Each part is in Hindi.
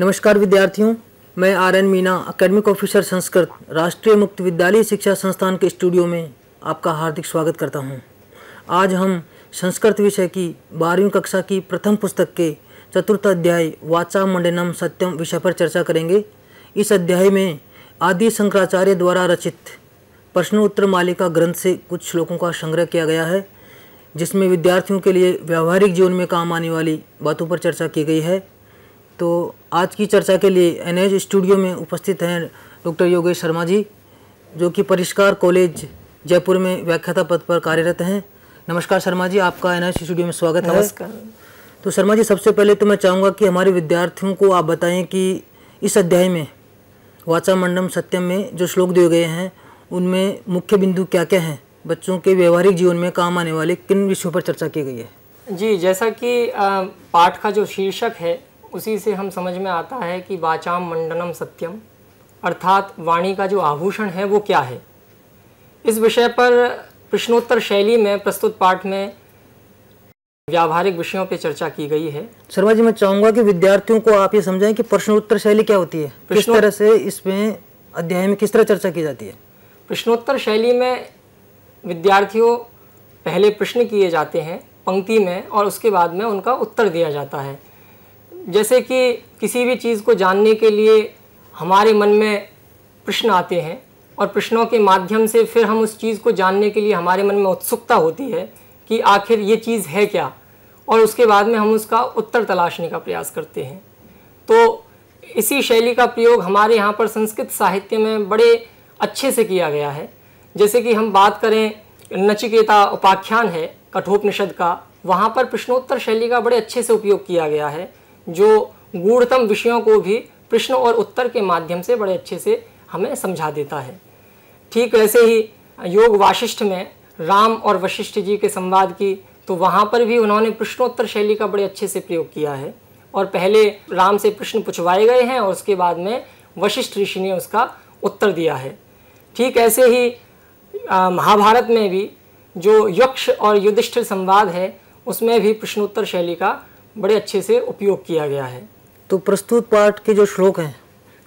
नमस्कार विद्यार्थियों, मैं RN. Meena, academic officer Sanskrit, राष्ट्रीय मुक्त विद्यालय शिक्षा संस्थान के स्टूडियो में आपका हार्दिक स्वागत करता हूं। आज हम संस्कृत विषय की 12वीं कक्षा की प्रथम पुस्तक के चतुर्थ अध्याय वाचा मंडनम सत्यम विषय पर चर्चा करेंगे। इस अध्याय में आदि शंकराचार्य द्वारा रचित प्रश्नोत्तर मालिका ग्रंथ से कुछ श्लोकों का संग्रह किया गया है, जिसमें विद्यार्थियों के लिए व्यावहारिक जीवन में काम आने वाली बातों पर चर्चा की गई है। तो आज की चर्चा के लिए एनएच स्टूडियो में उपस्थित हैं डॉक्टर योगेश शर्मा जी, जो कि परिष्कार कॉलेज जयपुर में व्याख्याता पद पर कार्यरत हैं। नमस्कार शर्मा जी, आपका एनएच स्टूडियो में स्वागत है। नमस्कार। तो शर्मा जी, सबसे पहले तो मैं चाहूँगा कि हमारे विद्यार्थियों को आप बताएं कि इस अध्याय में वाचा मंडनम सत्यम में जो श्लोक दिए गए हैं उनमें मुख्य बिंदु क्या क्या हैं, बच्चों के व्यवहारिक जीवन में काम आने वाले किन विषयों पर चर्चा की गई है। जी, जैसा कि पाठ का जो शीर्षक है उसी से हम समझ में आता है कि वाचाम मंडनम सत्यम, अर्थात वाणी का जो आभूषण है वो क्या है। इस विषय पर प्रश्नोत्तर शैली में प्रस्तुत पाठ में व्यावहारिक विषयों पर चर्चा की गई है। शर्मा जी, मैं चाहूँगा कि विद्यार्थियों को आप ये समझाएं कि प्रश्नोत्तर शैली क्या होती है, किस तरह से इसमें अध्याय में किस तरह चर्चा की जाती है। प्रश्नोत्तर शैली में विद्यार्थियों पहले प्रश्न किए जाते हैं पंक्ति में और उसके बाद में उनका उत्तर दिया जाता है। जैसे कि किसी भी चीज़ को जानने के लिए हमारे मन में प्रश्न आते हैं और प्रश्नों के माध्यम से फिर हम उस चीज़ को जानने के लिए हमारे मन में उत्सुकता होती है कि आखिर ये चीज़ है क्या, और उसके बाद में हम उसका उत्तर तलाशने का प्रयास करते हैं। तो इसी शैली का प्रयोग हमारे यहाँ पर संस्कृत साहित्य में बड़े अच्छे से किया गया है। जैसे कि हम बात करें नचिकेता उपाख्यान है कठोपनिषद का, वहाँ पर प्रश्नोत्तर शैली का बड़े अच्छे से उपयोग किया गया है, जो गूढ़तम विषयों को भी प्रश्न और उत्तर के माध्यम से बड़े अच्छे से हमें समझा देता है। ठीक वैसे ही योग वाशिष्ठ में राम और वशिष्ठ जी के संवाद की, तो वहाँ पर भी उन्होंने प्रश्नोत्तर शैली का बड़े अच्छे से प्रयोग किया है। और पहले राम से प्रश्न पूछवाए गए हैं और उसके बाद में वशिष्ठ ऋषि ने उसका उत्तर दिया है। ठीक ऐसे ही महाभारत में भी जो यक्ष और युधिष्ठिर संवाद है उसमें भी प्रश्नोत्तर शैली का बड़े अच्छे से उपयोग किया गया है। तो प्रस्तुत पाठ के जो श्लोक हैं,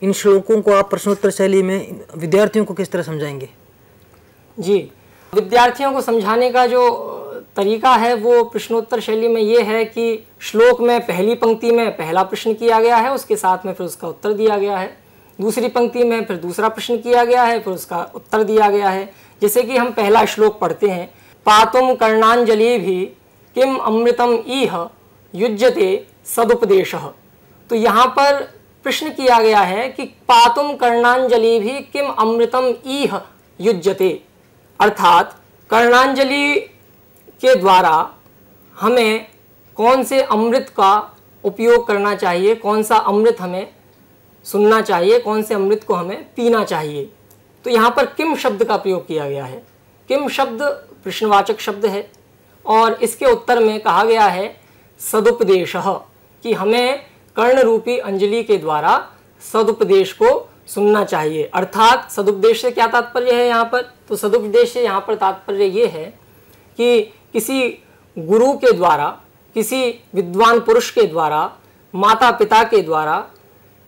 इन श्लोकों को आप प्रश्नोत्तर शैली में विद्यार्थियों को किस तरह समझाएंगे। जी, विद्यार्थियों को समझाने का जो तरीका है वो प्रश्नोत्तर शैली में ये है कि श्लोक में पहली पंक्ति में पहला प्रश्न किया गया है, उसके साथ में फिर उसका उत्तर दिया गया है। दूसरी पंक्ति में फिर दूसरा प्रश्न किया गया है, फिर उसका उत्तर दिया गया है। जैसे कि हम पहला श्लोक पढ़ते हैं, पातुम कर्णांजलि भी किम अमृतम ईह युज्यते सदुपदेशः। तो यहाँ पर प्रश्न किया गया है कि पातुम कर्णांजलि भी किम अमृतम ईह युज्यते, अर्थात कर्णांजलि के द्वारा हमें कौन से अमृत का उपयोग करना चाहिए, कौन सा अमृत हमें सुनना चाहिए, कौन से अमृत को हमें पीना चाहिए। तो यहाँ पर किम शब्द का प्रयोग किया गया है। किम शब्द प्रश्नवाचक शब्द है और इसके उत्तर में कहा गया है सदुपदेशः, कि हमें कर्ण रूपी अंजलि के द्वारा सदुपदेश को सुनना चाहिए। अर्थात सदुपदेश से क्या तात्पर्य है यहाँ पर, तो सदुपदेश से यहाँ पर तात्पर्य ये है कि किसी गुरु के द्वारा, किसी विद्वान पुरुष के द्वारा, माता पिता के द्वारा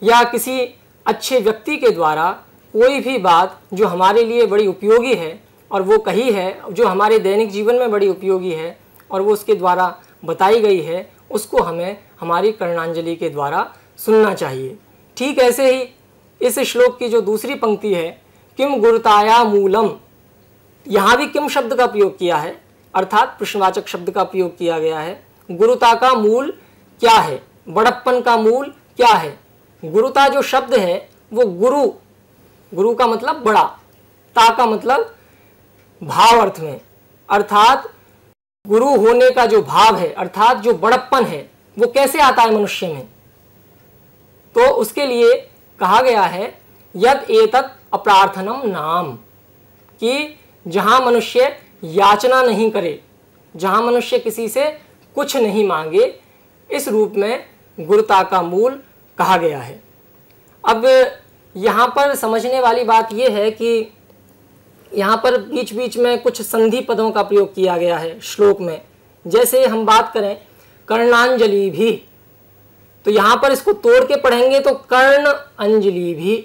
या किसी अच्छे व्यक्ति के द्वारा कोई भी बात जो हमारे लिए बड़ी उपयोगी है और वो कही है, जो हमारे दैनिक जीवन में बड़ी उपयोगी है और वो उसके द्वारा बताई गई है, उसको हमें हमारी कर्णांजलि के द्वारा सुनना चाहिए। ठीक ऐसे ही इस श्लोक की जो दूसरी पंक्ति है, किम गुरुताया मूलम, यहाँ भी किम शब्द का प्रयोग किया है, अर्थात प्रश्नवाचक शब्द का प्रयोग किया गया है। गुरुता का मूल क्या है, बड़प्पन का मूल क्या है। गुरुता जो शब्द है वो गुरु, गुरु का मतलब बड़ा, ता का मतलब भाव अर्थ में, अर्थात गुरु होने का जो भाव है, अर्थात जो बड़प्पन है, वो कैसे आता है मनुष्य में। तो उसके लिए कहा गया है यद एतत् अप्रार्थनम नाम, कि जहां मनुष्य याचना नहीं करे, जहां मनुष्य किसी से कुछ नहीं मांगे, इस रूप में गुरुता का मूल कहा गया है। अब यहाँ पर समझने वाली बात यह है कि यहाँ पर बीच बीच में कुछ संधि पदों का प्रयोग किया गया है श्लोक में। जैसे हम बात करें कर्णांजलि भी, तो यहां पर इसको तोड़ के पढ़ेंगे तो कर्ण अंजलि भी,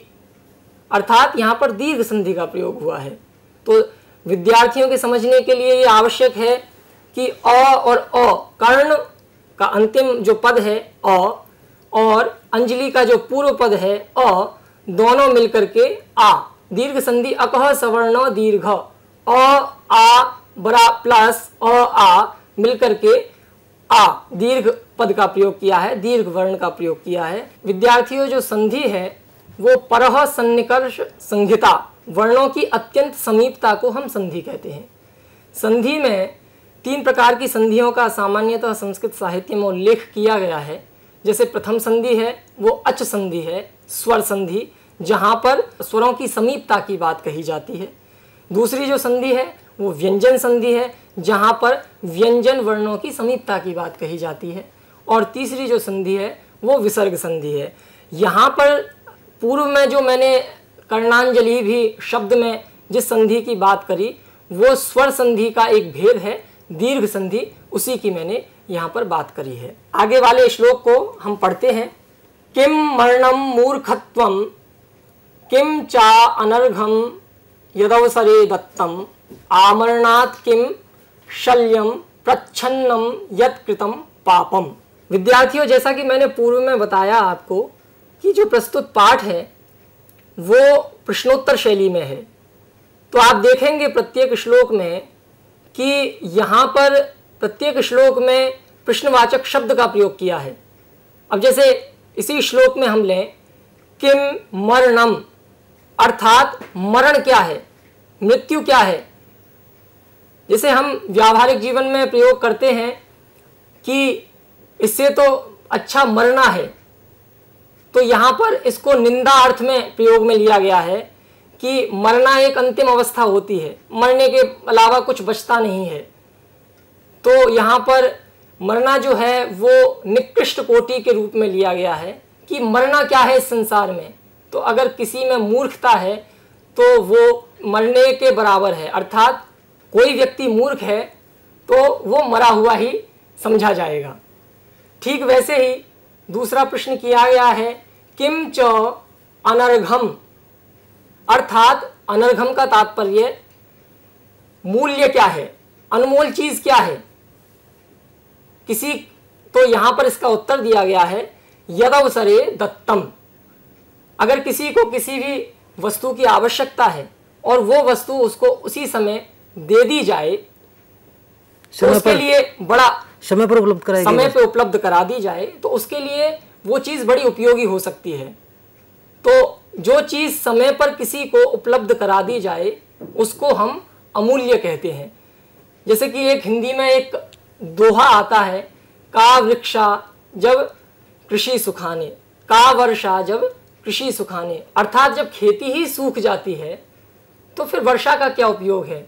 अर्थात यहां पर दीर्घ संधि का प्रयोग हुआ है। तो विद्यार्थियों के समझने के लिए ये आवश्यक है कि अ और अ, कर्ण का अंतिम जो पद है अ और अंजलि का जो पूर्व पद है अ, दोनों मिलकर के आ, दीर्घ संधि अकह सवर्ण दीर्घ, अ आ बड़ा प्लस अ आ मिलकर के आ, दीर्घ पद का प्रयोग किया है, दीर्घ वर्ण का प्रयोग किया है। विद्यार्थियों, जो संधि है वो परह सन्निकर्ष संहिता, वर्णों की अत्यंत समीपता को हम संधि कहते हैं। संधि में 3 प्रकार की संधियों का सामान्यतः संस्कृत साहित्य में उल्लेख किया गया है। जैसे प्रथम संधि है वो अच संधि है, स्वर संधि, जहाँ पर स्वरों की समीपता की बात कही जाती है। दूसरी जो संधि है वो व्यंजन संधि है, जहाँ पर व्यंजन वर्णों की समीपता की बात कही जाती है। और तीसरी जो संधि है वो विसर्ग संधि है। यहाँ पर पूर्व में जो मैंने कर्णांजलि भी शब्द में जिस संधि की बात करी वो स्वर संधि का एक भेद है, दीर्घ संधि, उसी की मैंने यहाँ पर बात करी है। आगे वाले श्लोक को हम पढ़ते हैं। किम मरणम मूर्खत्वम किम चा अनर्घम यदवसरे दत्तम आमरणात् किम शल्यम प्रच्छन्नम यत्कृतम पापम। विद्यार्थियों, जैसा कि मैंने पूर्व में बताया आपको कि जो प्रस्तुत पाठ है वो प्रश्नोत्तर शैली में है। तो आप देखेंगे प्रत्येक श्लोक में कि यहाँ पर प्रत्येक श्लोक में प्रश्नवाचक शब्द का प्रयोग किया है। अब जैसे इसी श्लोक में हम लें किम मरणम, अर्थात मरण क्या है, मृत्यु क्या है। जैसे हम व्यावहारिक जीवन में प्रयोग करते हैं कि इससे तो अच्छा मरना है, तो यहाँ पर इसको निंदा अर्थ में प्रयोग में लिया गया है कि मरना एक अंतिम अवस्था होती है, मरने के अलावा कुछ बचता नहीं है। तो यहाँ पर मरना जो है वो निकृष्ट कोटि के रूप में लिया गया है कि मरना क्या है इस संसार में। तो अगर किसी में मूर्खता है तो वो मरने के बराबर है, अर्थात कोई व्यक्ति मूर्ख है तो वो मरा हुआ ही समझा जाएगा। ठीक वैसे ही दूसरा प्रश्न किया गया है किम च अनर्घम, अर्थात अनर्घम का तात्पर्य मूल्य क्या है, अनमोल चीज क्या है किसी। तो यहां पर इसका उत्तर दिया गया है यदवसरे दत्तम। अगर किसी को किसी भी वस्तु की आवश्यकता है और वो वस्तु उसको उसी समय दे दी जाए, तो उसके लिए बड़ा समय पर उपलब्ध करा दी जाए, तो उसके लिए वो चीज़ बड़ी उपयोगी हो सकती है। तो जो चीज़ समय पर किसी को उपलब्ध करा दी जाए उसको हम अमूल्य कहते हैं। जैसे कि एक हिंदी में एक दोहा आता है, का वृक्षा जब कृषि सुखाने, का वर्षा जब कृषि सुखाने, अर्थात जब खेती ही सूख जाती है तो फिर वर्षा का क्या उपयोग है।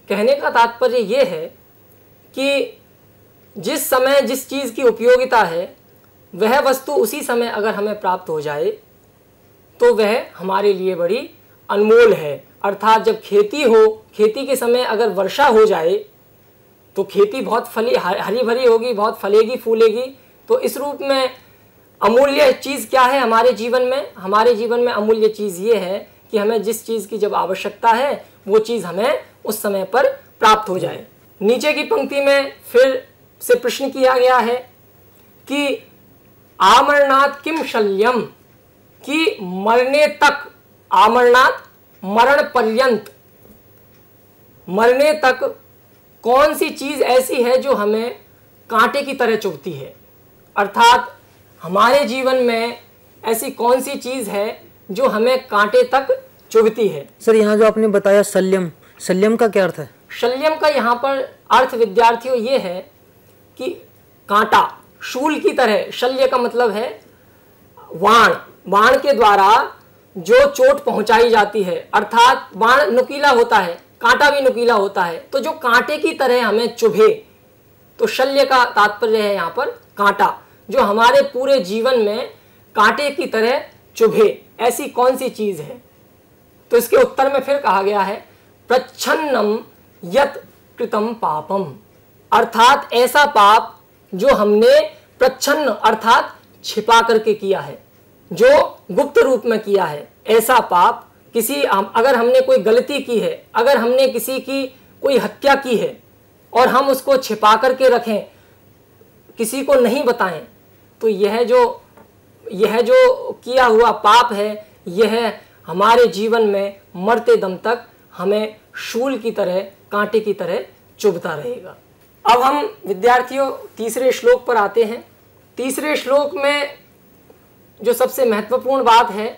कहने का तात्पर्य ये है कि जिस समय जिस चीज़ की उपयोगिता है वह वस्तु उसी समय अगर हमें प्राप्त हो जाए तो वह हमारे लिए बड़ी अनमोल है। अर्थात जब खेती हो, खेती के समय अगर वर्षा हो जाए तो खेती बहुत हरी भरी होगी, बहुत फलेगी फूलेगी। तो इस रूप में अमूल्य चीज़ क्या है हमारे जीवन में? हमारे जीवन में अमूल्य चीज़ ये है कि हमें जिस चीज़ की जब आवश्यकता है वो चीज़ हमें उस समय पर प्राप्त हो जाए। नीचे की पंक्ति में फिर से प्रश्न किया गया है कि आमरणात् किम शल्यम, कि मरने तक, आमरणात् मरण पर्यंत, मरने तक कौन सी चीज़ ऐसी है जो हमें कांटे की तरह चुभती है। अर्थात हमारे जीवन में ऐसी कौन सी चीज़ है जो हमें कांटे तक चुभती है। सर यहाँ जो आपने बताया शल्यम, शल्यम का क्या अर्थ है? शल्यम का यहाँ पर अर्थ विद्यार्थियों ये है कि कांटा, शूल की तरह। शल्य का मतलब है बाण, बाण के द्वारा जो चोट पहुंचाई जाती है, अर्थात बाण नुकीला होता है, कांटा भी नुकीला होता है, तो जो कांटे की तरह हमें चुभे, तो शल्य का तात्पर्य है यहाँ पर कांटा, जो हमारे पूरे जीवन में कांटे की तरह चुभे, ऐसी कौन सी चीज है। तो इसके उत्तर में फिर कहा गया है प्रच्छन्नम यत् कृतम पापम, अर्थात ऐसा पाप जो हमने प्रच्छन्न अर्थात छिपा करके किया है, जो गुप्त रूप में किया है, ऐसा पाप अगर हमने कोई गलती की है, अगर हमने किसी की कोई हत्या की है और हम उसको छिपा करके रखें, किसी को नहीं बताएं, तो यह जो किया हुआ पाप है, यह हमारे जीवन में मरते दम तक हमें शूल की तरह, कांटे की तरह चुभता रहेगा। अब हम विद्यार्थियों तीसरे श्लोक पर आते हैं। तीसरे श्लोक में जो सबसे महत्वपूर्ण बात है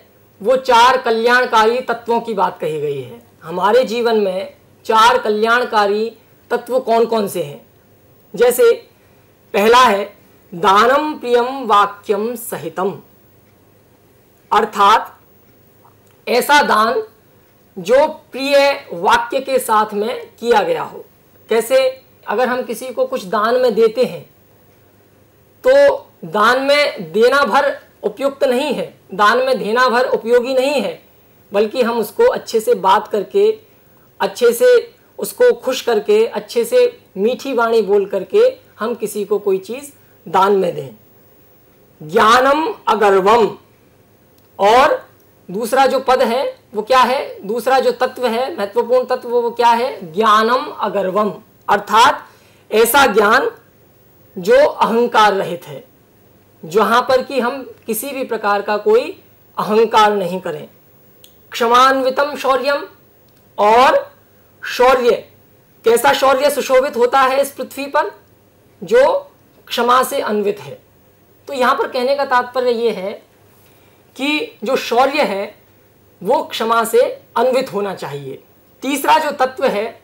वो 4 कल्याणकारी तत्वों की बात कही गई है। हमारे जीवन में 4 कल्याणकारी तत्व कौन कौन से हैं? जैसे पहला है दानम प्रियम वाक्यम सहितम, अर्थात ऐसा दान जो प्रिय वाक्य के साथ में किया गया हो। कैसे? अगर हम किसी को कुछ दान में देते हैं तो दान में देना भर उपयुक्त नहीं है, दान में देना भर उपयोगी नहीं है, बल्कि हम उसको अच्छे से बात करके, अच्छे से उसको खुश करके, अच्छे से मीठी वाणी बोल करके हम किसी को कोई चीज़ दान में दें। ज्ञानम अगर्वम, और दूसरा जो पद है वो क्या है, दूसरा जो तत्व है, महत्वपूर्ण तत्व, वो क्या है? ज्ञानम अगर्वम, अर्थात ऐसा ज्ञान जो अहंकार रहित है, जहां पर कि हम किसी भी प्रकार का कोई अहंकार नहीं करें। क्षमान्वितम शौर्यम, और शौर्य, कैसा शौर्य सुशोभित होता है इस पृथ्वी पर? जो क्षमा से अन्वित है। तो यहां पर कहने का तात्पर्य यह है कि जो शौर्य है वो क्षमा से अन्वित होना चाहिए। तीसरा जो तत्व है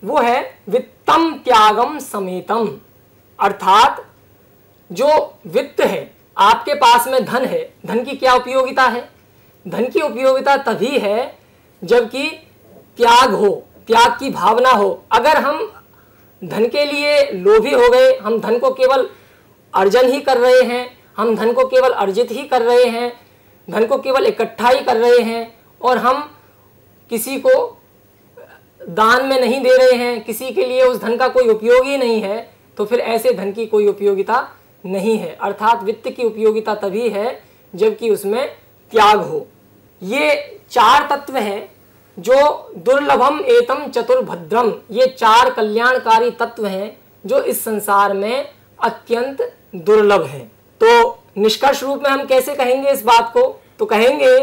वो है वित्तम त्यागम समेतम, अर्थात जो वित्त है, आपके पास में धन है, धन की क्या उपयोगिता है? धन की उपयोगिता तभी है जबकि त्याग हो, त्याग की भावना हो। अगर हम धन के लिए लोभी हो गए, हम धन को केवल अर्जन ही कर रहे हैं, हम धन को केवल अर्जित ही कर रहे हैं, धन को केवल इकट्ठा ही कर रहे हैं, और हम किसी को दान में नहीं दे रहे हैं, किसी के लिए उस धन का कोई उपयोग ही नहीं है, तो फिर ऐसे धन की कोई उपयोगिता नहीं है। अर्थात वित्त की उपयोगिता तभी है जबकि उसमें त्याग हो। ये 4 तत्व हैं जो दुर्लभम एतम चतुर्भद्रम, ये 4 कल्याणकारी तत्व हैं जो इस संसार में अत्यंत दुर्लभ हैं। तो निष्कर्ष रूप में हम कैसे कहेंगे इस बात को? तो कहेंगे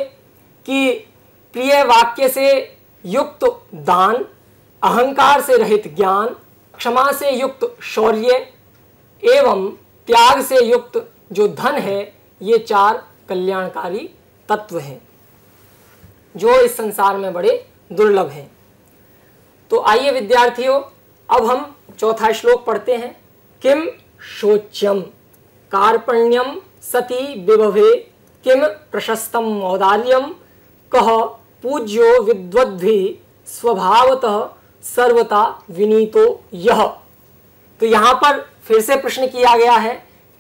कि प्रिय वाक्य से युक्त दान, अहंकार से रहित ज्ञान, क्षमा से युक्त शौर्य एवं त्याग से युक्त जो धन है, ये 4 कल्याणकारी तत्व हैं जो इस संसार में बड़े दुर्लभ हैं। तो आइए विद्यार्थियों, अब हम चौथा श्लोक पढ़ते हैं। किम शोच्यम कार्पण्यम सती विभवे किम प्रशस्तम औदार्यम कह पूज्यो विद्वद्भि स्वभावतः सर्वता विनीतो यह। तो यहां पर फिर से प्रश्न किया गया है,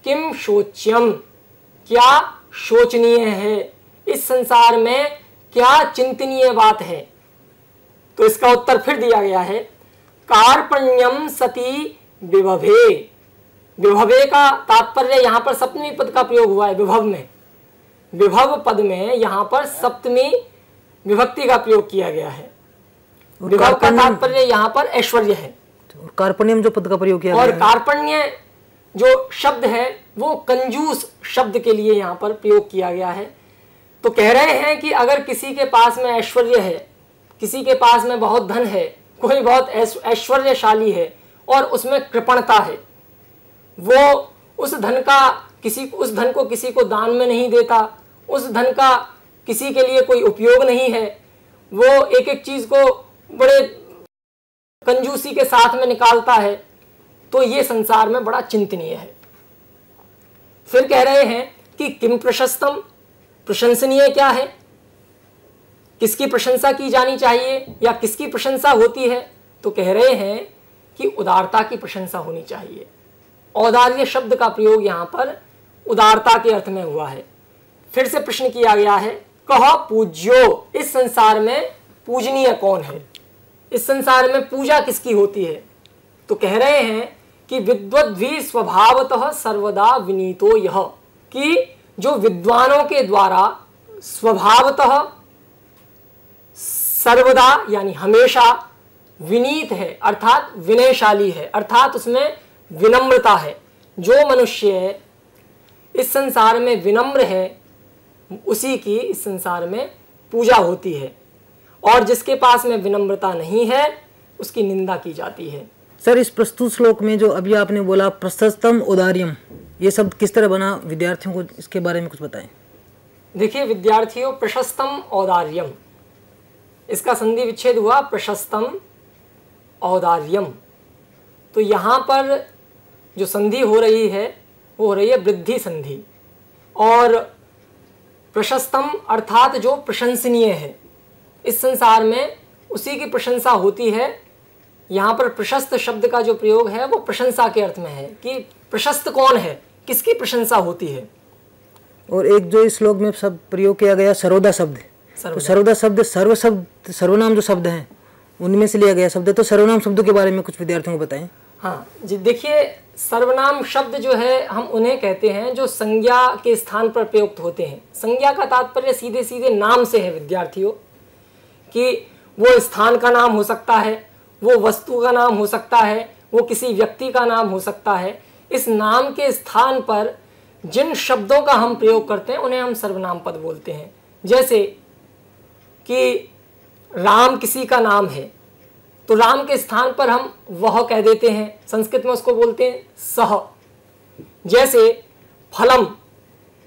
किम शोच्यम, क्या शोचनीय है, इस संसार में क्या चिंतनीय बात है? तो इसका उत्तर फिर दिया गया है, कार्पण्यम सती विभवे। विभवे का तात्पर्य यहां पर सप्तमी पद का प्रयोग हुआ है विभव में, विभव पद में यहां पर सप्तमी विभक्ति का प्रयोग किया गया है। विभव का तात्पर्य यहां पर ऐश्वर्य है। कार्पण्यम जो पद का प्रयोग किया और कार्पण्य जो शब्द है वो कंजूस शब्द के लिए यहां पर प्रयोग किया गया है। तो कह रहे हैं कि अगर किसी के पास में ऐश्वर्य है, किसी के पास में बहुत धन है, कोई बहुत ऐश्वर्यशाली है और उसमें कृपणता है, वो उस धन को किसी को दान में नहीं देता, उस धन का किसी के लिए कोई उपयोग नहीं है, वो एक एक चीज को बड़े कंजूसी के साथ में निकालता है, तो ये संसार में बड़ा चिंतनीय है। फिर कह रहे हैं कि किम प्रशस्तम, प्रशंसनीय क्या है, किसकी प्रशंसा की जानी चाहिए या किसकी प्रशंसा होती है? तो कह रहे हैं कि उदारता की प्रशंसा होनी चाहिए। औदार्य शब्द का प्रयोग यहाँ पर उदारता के अर्थ में हुआ है। फिर से प्रश्न किया गया है, कह पूज्यो, इस संसार में पूजनीय कौन है, इस संसार में पूजा किसकी होती है? तो कह रहे हैं कि विद्वद्भि स्वभावतः सर्वदा विनीतो यह, कि जो विद्वानों के द्वारा स्वभावतः सर्वदा यानी हमेशा विनीत है, अर्थात विनयशाली है, अर्थात उसमें विनम्रता है। जो मनुष्य इस संसार में विनम्र है उसी की इस संसार में पूजा होती है, और जिसके पास में विनम्रता नहीं है उसकी निंदा की जाती है। सर, इस प्रस्तुत श्लोक में जो अभी आपने बोला प्रशस्तम औदार्यम, ये शब्द किस तरह बना, विद्यार्थियों को इसके बारे में कुछ बताएं। देखिए विद्यार्थियों, प्रशस्तम औदार्यम, इसका संधि विच्छेद हुआ प्रशस्तम औदार्यम। तो यहाँ पर जो संधि हो रही है वो हो रही है वृद्धि संधि, और प्रशस्तम अर्थात जो प्रशंसनीय है, इस संसार में उसी की प्रशंसा होती है। यहाँ पर प्रशस्त शब्द का जो प्रयोग है वो प्रशंसा के अर्थ में है कि प्रशस्त कौन है, किसकी प्रशंसा होती है। और एक जो इस श्लोक में शब्द प्रयोग किया गया सर्वदा शब्द, तो सर्वदा शब्द सर्व शब्द सर्वनाम जो शब्द हैं उनमें से लिया गया शब्द है। तो सर्वनाम शब्दों के बारे में कुछ विद्यार्थियों को बताएं। हाँ जी, देखिए सर्वनाम शब्द जो है हम उन्हें कहते हैं जो संज्ञा के स्थान पर प्रयुक्त होते हैं। संज्ञा का तात्पर्य सीधे सीधे नाम से है विद्यार्थियों, कि वो स्थान का नाम हो सकता है, वो वस्तु का नाम हो सकता है, वो किसी व्यक्ति का नाम हो सकता है। इस नाम के स्थान पर जिन शब्दों का हम प्रयोग करते हैं उन्हें हम सर्वनाम पद बोलते हैं। जैसे कि राम किसी का नाम है तो राम के स्थान पर हम वह कह देते हैं, संस्कृत में उसको बोलते हैं सह। जैसे फलम,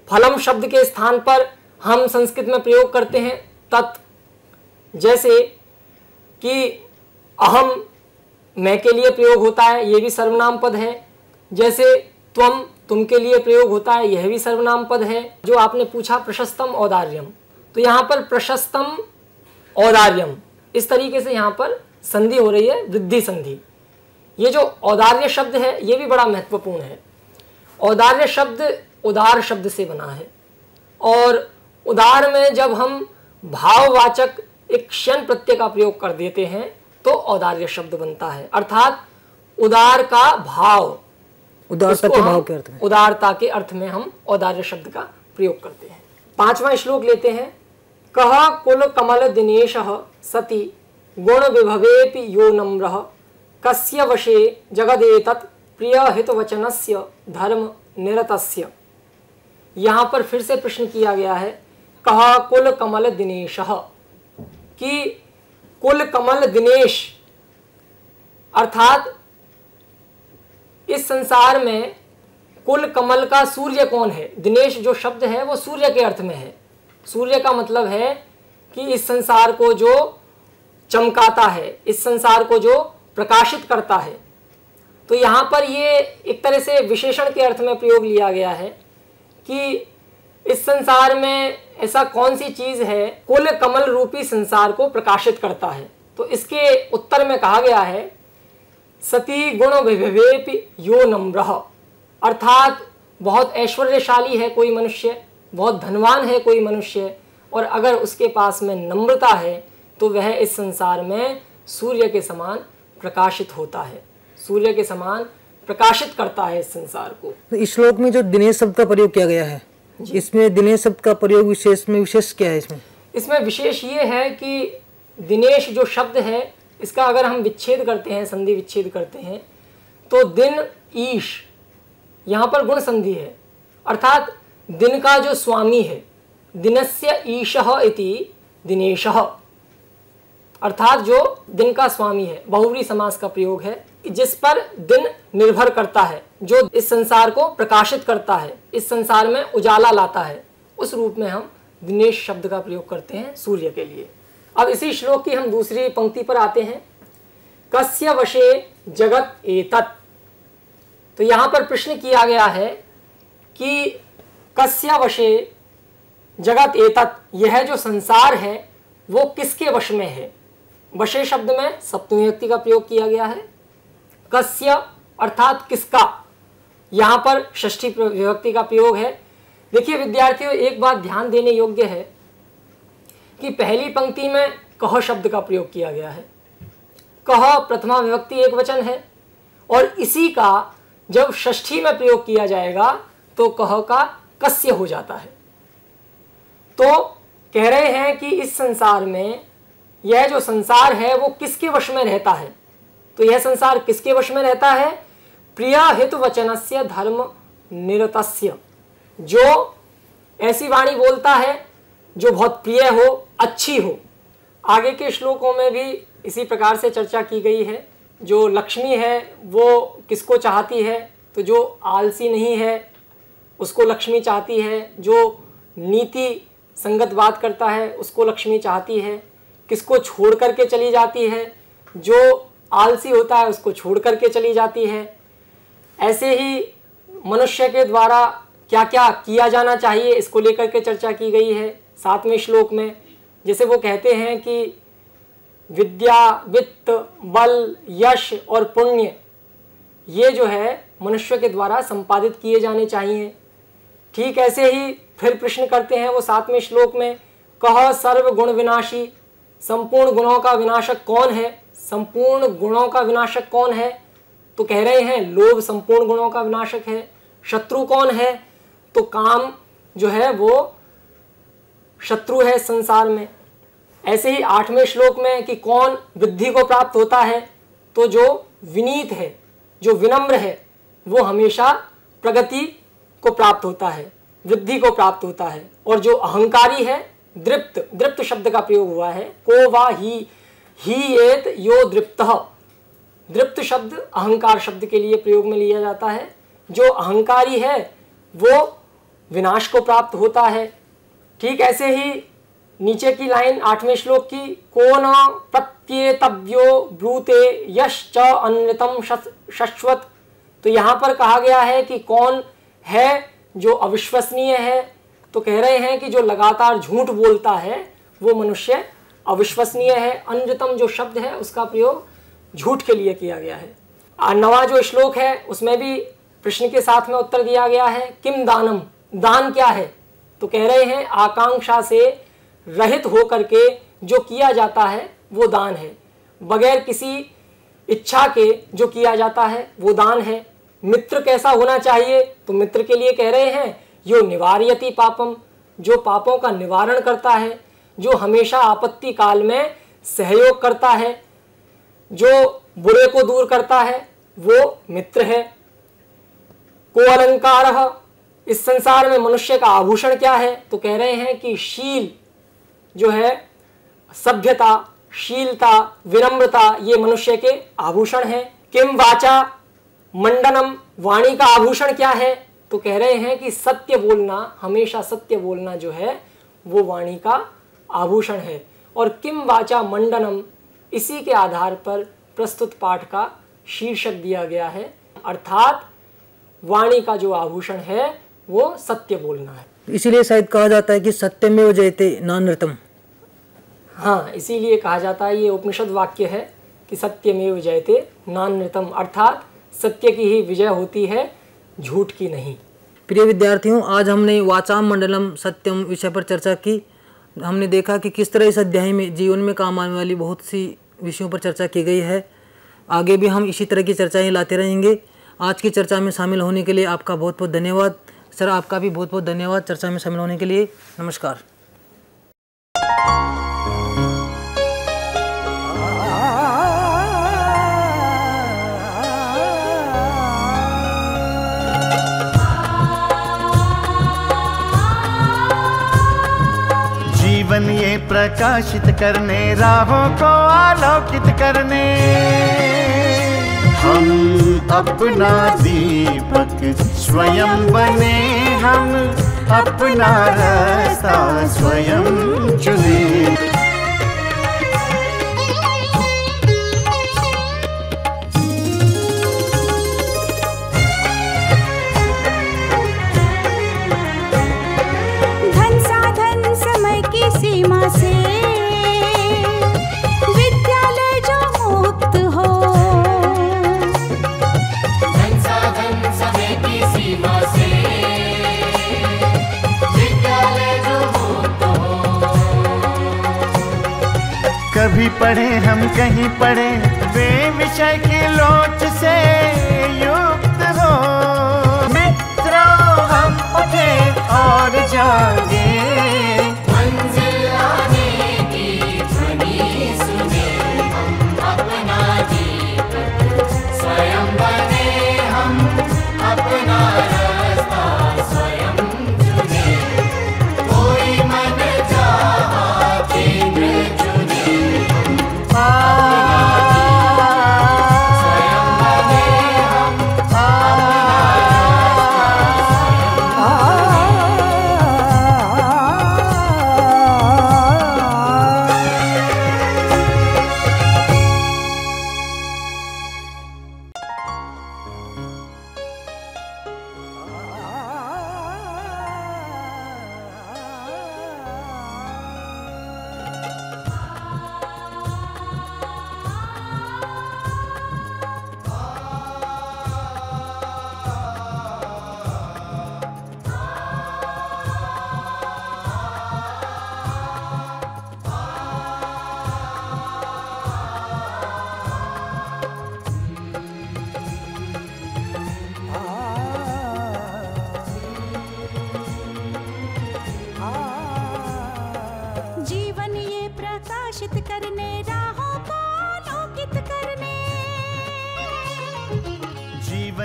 फलम शब्द के स्थान पर हम संस्कृत में प्रयोग करते हैं तत्। जैसे कि अहम, मैं के लिए प्रयोग होता है, ये भी सर्वनाम पद है। जैसे त्वम, तुम के लिए प्रयोग होता है, यह भी सर्वनाम पद है। जो आपने पूछा प्रशस्तम औदार्यम, तो यहाँ पर प्रशस्तम औदार्यम, इस तरीके से यहाँ पर संधि हो रही है, वृद्धि संधि। ये जो औदार्य शब्द है ये भी बड़ा महत्वपूर्ण है। औदार्य शब्द उदार शब्द से बना है, और उदार में जब हम भाववाचक एक क्षण प्रत्यय का प्रयोग कर देते हैं तो औदार्य शब्द बनता है, अर्थात उदार का भाव, उदारता के भाव के अर्थ में, उदारता के अर्थ में हम औदार्य शब्द का प्रयोग करते हैं। 5वां श्लोक लेते हैं। कह कुल कमल दिनेशः सति गुण विभवेपि यो नम्रः कस्य वशे जगदेतत् प्रिय हितवचनस्य धर्म निरतस्य। यहाँ पर फिर से प्रश्न किया गया है, कह कुल कमल दिनेशः, कि कुल कमल दिनेश अर्थात इस संसार में कुल कमल का सूर्य कौन है। दिनेश जो शब्द है वो सूर्य के अर्थ में है। सूर्य का मतलब है कि इस संसार को जो चमकाता है, इस संसार को जो प्रकाशित करता है। तो यहाँ पर ये एक तरह से विशेषण के अर्थ में प्रयोग लिया गया है कि इस संसार में ऐसा कौन सी चीज है कुल कमल रूपी संसार को प्रकाशित करता है। तो इसके उत्तर में कहा गया है सती गुण विभवेपि यो नम्रः, अर्थात बहुत ऐश्वर्यशाली है कोई मनुष्य, बहुत धनवान है कोई मनुष्य, और अगर उसके पास में नम्रता है तो वह इस संसार में सूर्य के समान प्रकाशित होता है, सूर्य के समान प्रकाशित करता है इस संसार को। तो इस श्लोक में जो दिनेश शब्द का प्रयोग किया गया है, इसमें दिनेश शब्द का प्रयोग विशेष क्या है? इसमें विशेष ये है कि दिनेश जो शब्द है इसका अगर हम विच्छेद करते हैं, संधि विच्छेद करते हैं, तो दिन ईश, यहाँ पर गुण संधि है, अर्थात दिन का जो स्वामी है, दिनस्य ईशः इति दिनेशः, अर्थात जो दिन का स्वामी है। बहुव्रीहि समास का प्रयोग है जिस पर दिन निर्भर करता है, जो इस संसार को प्रकाशित करता है, इस संसार में उजाला लाता है, उस रूप में हम दिनेश शब्द का प्रयोग करते हैं सूर्य के लिए। अब इसी श्लोक की हम दूसरी पंक्ति पर आते हैं। कस्य वशे जगत एतत्, तो यहाँ पर प्रश्न किया गया है कि कस्य वशे जगत एतत्, यह जो संसार है वो किसके वश में है। वशे शब्द में सप्तमी विभक्ति का प्रयोग किया गया है। कस्य अर्थात किसका, यहाँ पर षष्ठी विभक्ति का प्रयोग है। देखिए विद्यार्थियों, एक बात ध्यान देने योग्य है कि पहली पंक्ति में कह शब्द का प्रयोग किया गया है। कह प्रथमा विभक्ति एक वचन है, और इसी का जब षष्ठी में प्रयोग किया जाएगा तो कह का कस्य हो जाता है। तो कह रहे हैं कि इस संसार में यह जो संसार है वो किसके वश में रहता है? तो यह संसार किसके वश में रहता है? प्रिय हित वचनस्य धर्म निरतस्य, जो ऐसी वाणी बोलता है जो बहुत प्रिय हो, अच्छी हो। आगे के श्लोकों में भी इसी प्रकार से चर्चा की गई है। जो लक्ष्मी है वो किसको चाहती है? तो जो आलसी नहीं है उसको लक्ष्मी चाहती है, जो नीति संगत बात करता है उसको लक्ष्मी चाहती है। किसको छोड़ करके चली जाती है? जो आलसी होता है उसको छोड़ करके चली जाती है। ऐसे ही मनुष्य के द्वारा क्या क्या किया जाना चाहिए इसको लेकर के चर्चा की गई है 7वें श्लोक में। जैसे वो कहते हैं कि विद्या, वित्त, बल, यश और पुण्य ये जो है मनुष्य के द्वारा संपादित किए जाने चाहिए। ठीक ऐसे ही फिर प्रश्न करते हैं वो 7वें श्लोक में, कह सर्व गुण विनाशी, संपूर्ण गुणों का विनाशक कौन है? संपूर्ण गुणों का विनाशक कौन है? तो कह रहे हैं लोभ संपूर्ण गुणों का विनाशक है। शत्रु कौन है? तो काम जो है वो शत्रु है संसार में। ऐसे ही 8वें श्लोक में कि कौन वृद्धि को प्राप्त होता है? तो जो विनीत है, जो विनम्र है, वो हमेशा प्रगति को प्राप्त होता है, वृद्धि को प्राप्त होता है। और जो अहंकारी है, दृप्त, दृप्त शब्द का प्रयोग हुआ है, को वा ही एत यो दृप्तः। दृप्त शब्द अहंकार शब्द के लिए प्रयोग में लिया जाता है। जो अहंकारी है वो विनाश को प्राप्त होता है। ठीक ऐसे ही नीचे की लाइन 8वें श्लोक की, को न प्रत्येतव्यो ब्रूते यश्च अन्यतम शश्वत। तो यहाँ पर कहा गया है कि कौन है जो अविश्वसनीय है? तो कह रहे हैं कि जो लगातार झूठ बोलता है वो मनुष्य अविश्वसनीय है। अन्यतम जो शब्द है उसका प्रयोग झूठ के लिए किया गया है। 9वां जो श्लोक है उसमें भी प्रश्न के साथ में उत्तर दिया गया है, किम दानम, दान क्या है? तो कह रहे हैं आकांक्षा से रहित होकर के जो किया जाता है वो दान है। बगैर किसी इच्छा के जो किया जाता है वो दान है। मित्र कैसा होना चाहिए? तो मित्र के लिए कह रहे हैं यो निवारयति पापम, जो पापों का निवारण करता है, जो हमेशा आपत्ति काल में सहयोग करता है, जो बुरे को दूर करता है, वो मित्र है। को अलंकार, इस संसार में मनुष्य का आभूषण क्या है? तो कह रहे हैं कि शील जो है, सभ्यता, शीलता, विनम्रता, ये मनुष्य के आभूषण है। किम वाचा मंडनम, वाणी का आभूषण क्या है? तो कह रहे हैं कि सत्य बोलना, हमेशा सत्य बोलना जो है वो वाणी का आभूषण है। और किम वाचा मंडनम, इसी के आधार पर प्रस्तुत पाठ का शीर्षक दिया गया है। अर्थात वाणी का जो आभूषण है वो सत्य बोलना है। इसीलिए शायद कहा जाता है कि सत्यमेव जयते नानृतम। हाँ, इसीलिए कहा जाता है, ये उपनिषद वाक्य है कि सत्यमेव जयते नानृतम, अर्थात सत्य की ही विजय होती है, झूठ की नहीं। प्रिय विद्यार्थियों, आज हमने वाचाम मंडलम सत्यम विषय पर चर्चा की। हमने देखा कि किस तरह इस अध्याय में जीवन में काम आने वाली बहुत सी विषयों पर चर्चा की गई है। आगे भी हम इसी तरह की चर्चाएं लाते रहेंगे। आज की चर्चा में शामिल होने के लिए आपका बहुत बहुत धन्यवाद। सर, आपका भी बहुत बहुत धन्यवाद चर्चा में शामिल होने के लिए। नमस्कार। जीवन ये प्रकाशित करने, राहों को आलोकित करने, हम अपना दीपक स्वयं बने, हम अपना रास्ता स्वयं चुने। धन साधन समय की सीमा से विद्यालय जो मुक्त हो, धन साधन समय की सीमा से विद्यालय जो मुक्त हो। कभी पढ़े हम कहीं पढ़े, वे विषय की लोच से युक्त हो। मित्रों हम उठे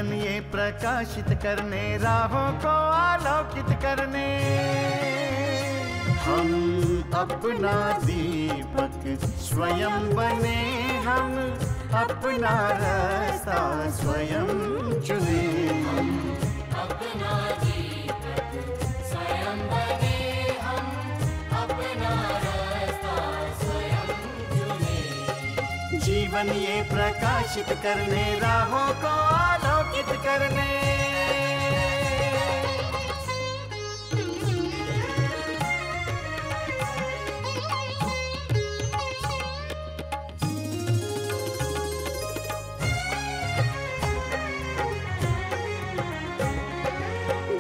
जीवन ये प्रकाशित करने, राहों को आलोकित करने। हम अपना दीपक स्वयं बने, हम अपना रास्ता स्वयं चुने। अपना दीपक स्वयं बने, हम अपना रास्ता स्वयं चुने। जीवन ये प्रकाशित करने, राहों को आलोकित करने।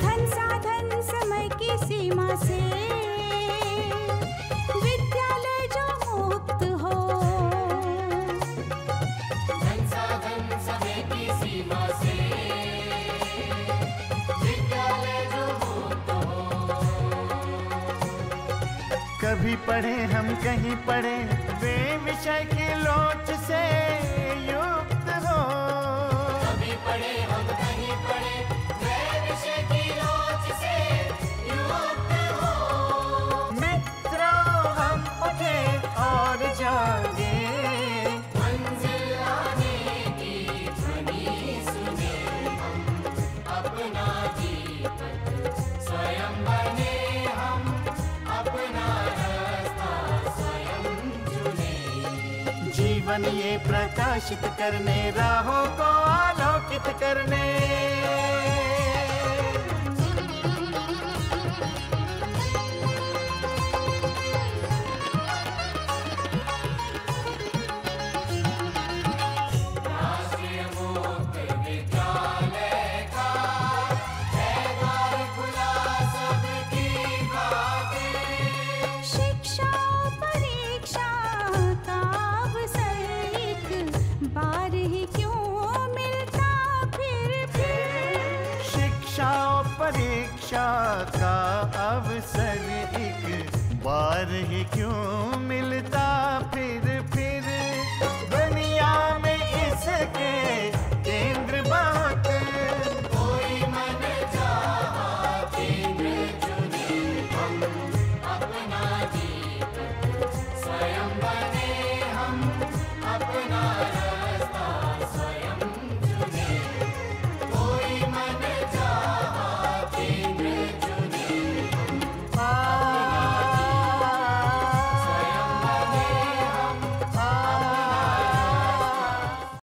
धन साधन समय की सीमा से विद्यालय जो मुक्त हो, धन साधन समय की सीमा से विद्यालय जो मुक्त हो। कभी पढ़े हम कहीं पढ़े, वे विषय की लोच से युक्त हो। कभी पढ़े हम कहीं पढ़े, वे विषय की लोच से युक्त हो। मित्रों हम उठे और जागे, मंजिल आने की ध्वनि सुने। हम अपना दीपक स्वयं बने, हम अपना रास्ता स्वयं चुने। जीवन ये प्रकाशित करने, राहों को आलोकित करने। राष्ट्रीय मुक्त विद्यालय का है द्वार खुला सबकी खातिर। शिक्षा परीक्षा का अवसर एक बार ही क्यों मिलता फिर। शिक्षा और परीक्षा का अवसर एक बार ही क्यों मिलता